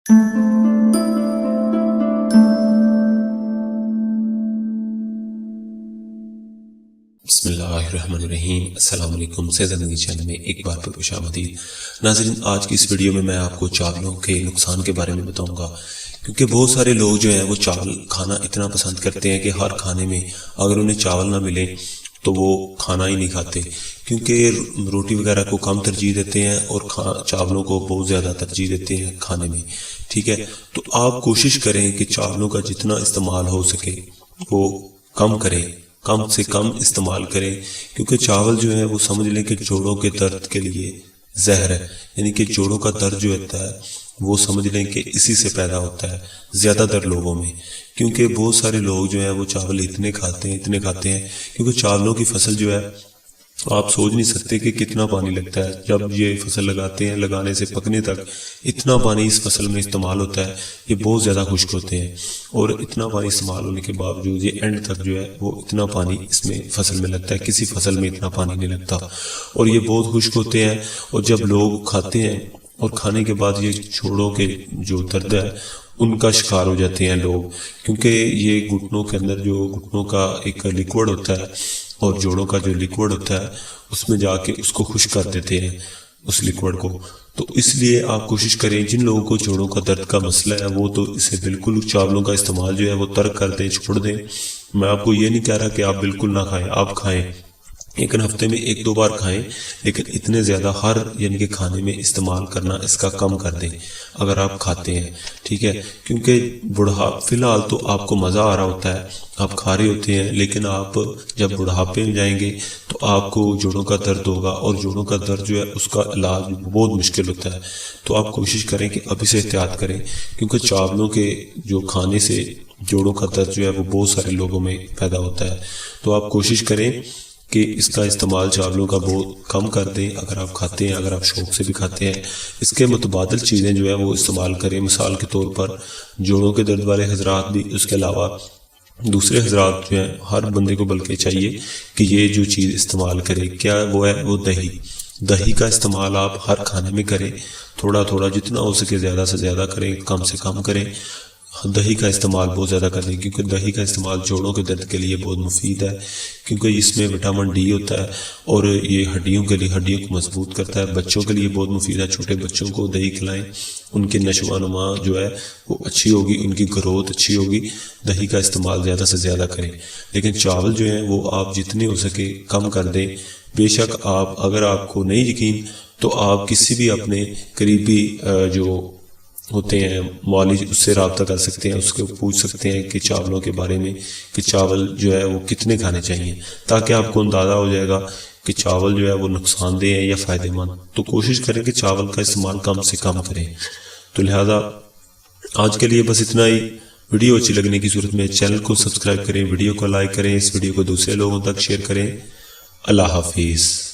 بسم اللہ الرحمن الرحیم۔ السلام علیکم، سید زندگی چینل میں ایک بار پھر خوش آمدید۔ ناظرین، آج کی اس ویڈیو میں میں آپ کو چاولوں کے نقصان کے بارے میں بتاؤں گا، کیونکہ بہت سارے لوگ جو ہیں وہ چاول کھانا اتنا پسند کرتے ہیں کہ ہر کھانے میں اگر انہیں چاول نہ ملے تو وہ کھانا ہی نہیں کھاتے، کیونکہ روٹی وغیرہ کو کم ترجیح دیتے ہیں اور چاولوں کو بہت زیادہ ترجیح دیتے ہیں کھانے میں، ٹھیک ہے۔ تو آپ کوشش کریں کہ چاولوں کا جتنا استعمال ہو سکے وہ کم کریں، کم سے کم استعمال کریں، کیونکہ چاول جو ہے وہ سمجھ لیں کہ جوڑوں کے درد کے لیے زہر ہے، یعنی کہ جوڑوں کا درد جو ہوتا ہے وہ سمجھ لیں کہ اسی سے پیدا ہوتا ہے زیادہ تر لوگوں میں، کیونکہ بہت سارے لوگ جو ہیں وہ چاول اتنے کھاتے ہیں، کیونکہ چاولوں کی فصل جو ہے آپ سوچ نہیں سکتے کہ کتنا پانی لگتا ہے۔ جب یہ فصل لگاتے ہیں، لگانے سے پکنے تک اتنا پانی اس فصل میں استعمال ہوتا ہے، یہ بہت زیادہ خشک ہوتے ہیں، اور اتنا پانی استعمال ہونے کے باوجود یہ اینڈ تک جو ہے وہ اتنا پانی اس میں فصل میں لگتا ہے، کسی فصل میں اتنا پانی نہیں لگتا، اور یہ بہت خشک ہوتے ہیں۔ اور جب لوگ کھاتے ہیں اور کھانے کے بعد یہ جوڑوں کے جو درد ہے ان کا شکار ہو جاتے ہیں لوگ، کیونکہ یہ گھٹنوں کے اندر جو گھٹنوں کا ایک لیکوڈ ہوتا ہے اور جوڑوں کا جو لیکوڈ ہوتا ہے اس میں جا کے اس کو خشک کر دیتے ہیں اس لیکوڈ کو۔ تو اس لیے آپ کوشش کریں، جن لوگوں کو جوڑوں کا درد کا مسئلہ ہے وہ تو اسے بالکل چاولوں کا استعمال جو ہے وہ ترک کر دیں، چھوڑ دیں۔ میں آپ کو یہ نہیں کہہ رہا کہ آپ بالکل نہ کھائیں، آپ کھائیں، لیکن ہفتے میں 1-2 بار کھائیں، لیکن اتنے زیادہ یعنی کہ کھانے میں استعمال کرنا اس کا کم کر دیں اگر آپ کھاتے ہیں، ٹھیک ہے۔ کیونکہ فی الحال تو آپ کو مزہ آ رہا ہوتا ہے، آپ کھا رہے ہوتے ہیں، لیکن آپ جب بڑھاپے میں جائیں گے تو آپ کو جوڑوں کا درد ہوگا، اور جوڑوں کا درد جو ہے اس کا علاج بہت مشکل ہوتا ہے۔ تو آپ کوشش کریں کہ ابھی سے احتیاط کریں، کیونکہ چاولوں کے جو کھانے سے جوڑوں کا درد جو ہے وہ بہت سارے لوگوں میں پیدا ہوتا ہے۔ تو آپ کوشش کریں کہ اس کا استعمال چاولوں کا بہت کم کر دیں، اگر آپ کھاتے ہیں، اگر آپ شوق سے بھی کھاتے ہیں، اس کے متبادل چیزیں جو ہیں وہ استعمال کریں۔ مثال کے طور پر جوڑوں کے درد والے حضرات بھی، اس کے علاوہ دوسرے حضرات جو ہیں، ہر بندے کو بلکہ چاہیے کہ یہ جو چیز استعمال کرے، کیا وہ ہے، وہ دہی کا استعمال آپ ہر کھانے میں کریں، تھوڑا تھوڑا جتنا ہو سکے زیادہ سے زیادہ کریں، کم سے کم کریں۔ دہی کا استعمال بہت زیادہ کریں، کیونکہ دہی کا استعمال جوڑوں کے درد کے لیے بہت مفید ہے، کیونکہ اس میں وٹامن ڈی ہوتا ہے، اور یہ ہڈیوں کو مضبوط کرتا ہے۔ بچوں کے لیے بہت مفید ہے، چھوٹے بچوں کو دہی کھلائیں، ان کی نشو و نما جو ہے وہ اچھی ہوگی، ان کی گروتھ اچھی ہوگی۔ دہی کا استعمال زیادہ سے زیادہ کریں، لیکن چاول جو ہیں وہ آپ جتنے ہو سکے کم کر دیں۔ بے شک اگر آپ کو نہیں یقین تو آپ کسی بھی اپنے قریبی جو ہوتے ہیں معالج، اس سے رابطہ کر سکتے ہیں، اس کو پوچھ سکتے ہیں کہ چاولوں کے بارے میں کہ چاول جو ہے وہ کتنے کھانے چاہیے، تاکہ آپ کو اندازہ ہو جائے گا کہ چاول جو ہے وہ نقصان دہ ہے یا فائدہ مند۔ تو کوشش کریں کہ چاول کا استعمال کم سے کم کریں۔ تو لہذا آج کے لیے بس اتنا ہی۔ ویڈیو اچھی لگنے کی صورت میں چینل کو سبسکرائب کریں، ویڈیو کو لائک کریں، اس ویڈیو کو دوسرے لوگوں تک شیئر کریں۔ اللہ حافظ۔